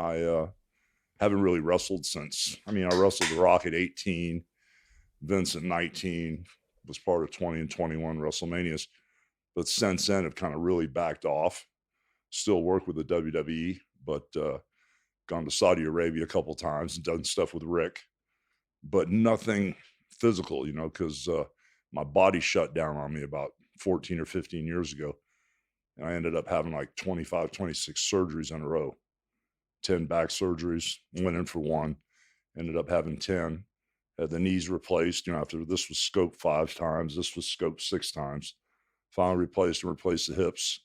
I haven't really wrestled since. I mean, I wrestled The Rock at 18, Vince at 19, was part of 20 and 21 WrestleManias. But since then, I've kind of really backed off. Still work with the WWE, but gone to Saudi Arabia a couple times and done stuff with Rick, but nothing physical, because my body shut down on me about 14 or 15 years ago. And I ended up having like 25, 26 surgeries in a row, 10 back surgeries, went in for one, ended up having 10, had the knees replaced. After this was scoped 5 times, this was scoped 6 times, finally replaced the hips.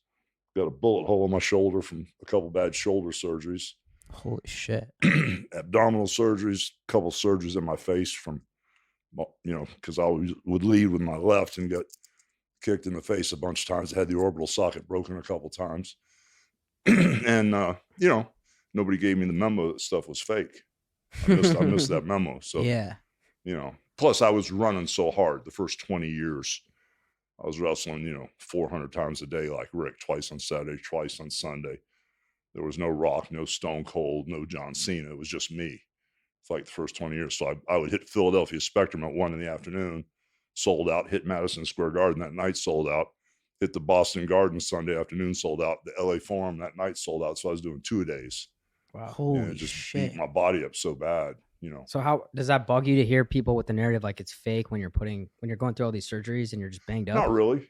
Got a bullet hole in my shoulder from a couple bad shoulder surgeries. Holy shit. Abdominal surgeries, a couple surgeries in my face from, because I would lead with my left and got kicked in the face a bunch of times. I had the orbital socket broken a couple times. And, nobody gave me the memo that stuff was fake. I missed that memo. So, yeah. Plus I was running so hard the first 20 years. I was wrestling, 400 times a day like Rick, twice on Saturday, twice on Sunday. There was no Rock, no Stone Cold, no John Cena. It was just me. It's like the first 20 years. So I would hit Philadelphia Spectrum at 1 in the afternoon, sold out, hit Madison Square Garden that night, sold out, hit the Boston Garden Sunday afternoon, sold out, the LA Forum that night, sold out. So I was doing 2-a-days. Wow. Holy and it just shit. beat my body up so bad, So how does that bug you to hear people with the narrative like it's fake when you're going through all these surgeries and you're just banged up? Not really.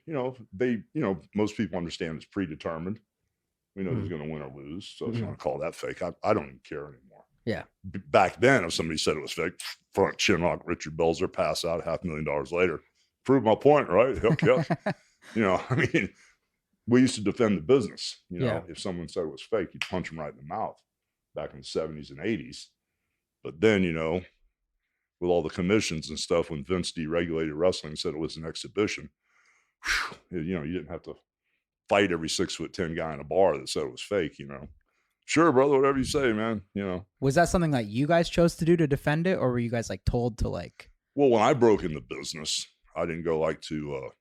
Most people understand it's predetermined. We know who's going to win or lose. So if you want to call that fake, I don't even care anymore. Yeah. Back then, if somebody said it was fake, front chin lock, Richard Belzer, pass out $500,000 later. Prove my point, right? Heck yeah. We used to defend the business. If someone said it was fake, you'd punch them right in the mouth back in the 70s and 80s. But then, with all the commissions and stuff, when Vince deregulated wrestling, said it was an exhibition, you didn't have to fight every 6'10" guy in a bar that said it was fake, Sure, brother, whatever you say, man, Was that something that you guys chose to do to defend it, or were you guys like told to like? Well, when I broke in the business, I didn't go like to,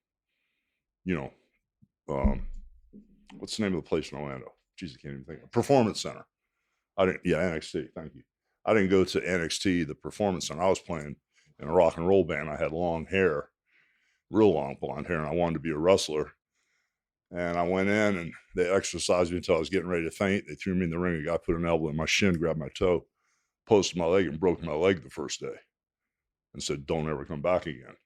what's the name of the place in Orlando? Jeez, I can't even think. Performance Center. NXT. Thank you. I didn't go to NXT, the Performance Center. I was playing in a rock and roll band. I had long hair, real long blonde hair, and I wanted to be a wrestler. And I went in and they exercised me until I was getting ready to faint. They threw me in the ring. A guy put an elbow in my shin, grabbed my toe, posted my leg, and broke my leg the first day and said, "Don't ever come back again."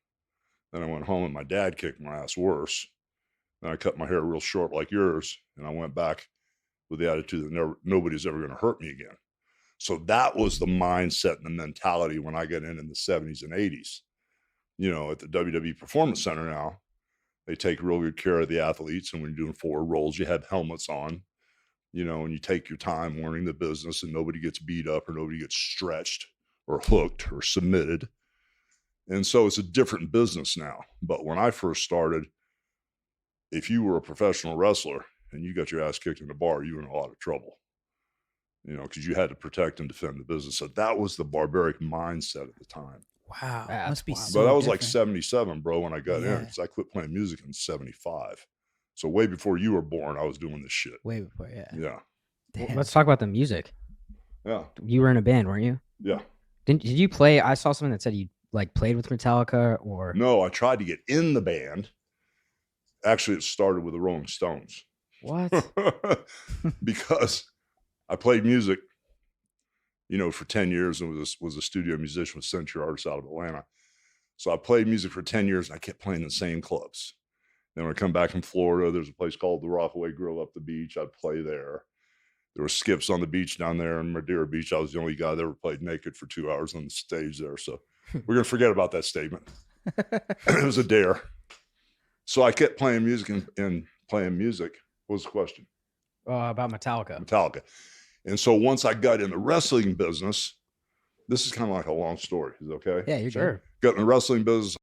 Then I went home and my dad kicked my ass worse. Then I cut my hair real short like yours. And I went back with the attitude that nobody's ever going to hurt me again. So that was the mindset and the mentality when I got in the 70s and 80s. At the WWE Performance Center now, they take real good care of the athletes. And when you're doing forward rolls, you have helmets on, and you take your time learning the business and nobody gets beat up or nobody gets stretched or hooked or submitted. And so it's a different business now. But when I first started, if you were a professional wrestler and you got your ass kicked in the bar, you were in a lot of trouble. Because you had to protect and defend the business. So that was the barbaric mindset at the time. Wow. That's Must be wild. so But that was different. like 77, bro, when I got in. Because I quit playing music in 75. So way before you were born, I was doing this shit. Way before, yeah. Yeah. Damn. Let's talk about the music. Yeah. You were in a band, weren't you? Yeah. Did you play? I saw something that said you like played with Metallica or No, I tried to get in the band. Actually, it started with the Rolling Stones. what? Because I played music, for 10 years and was a studio musician with Century Artists out of Atlanta. So I played music for 10 years and I kept playing the same clubs. Then when I come back from Florida, there's a place called the Rockaway Grill up the beach. I'd play there. There were skips on the beach down there in Madeira Beach. I was the only guy that ever played naked for 2 hours on the stage there. So we're going to forget about that statement. It was a dare. So I kept playing music and playing music. What was the question? About Metallica. Metallica. And so once I got in the wrestling business, this is kind of like a long story. Is it okay? Yeah, you're Sure. Got in the wrestling business.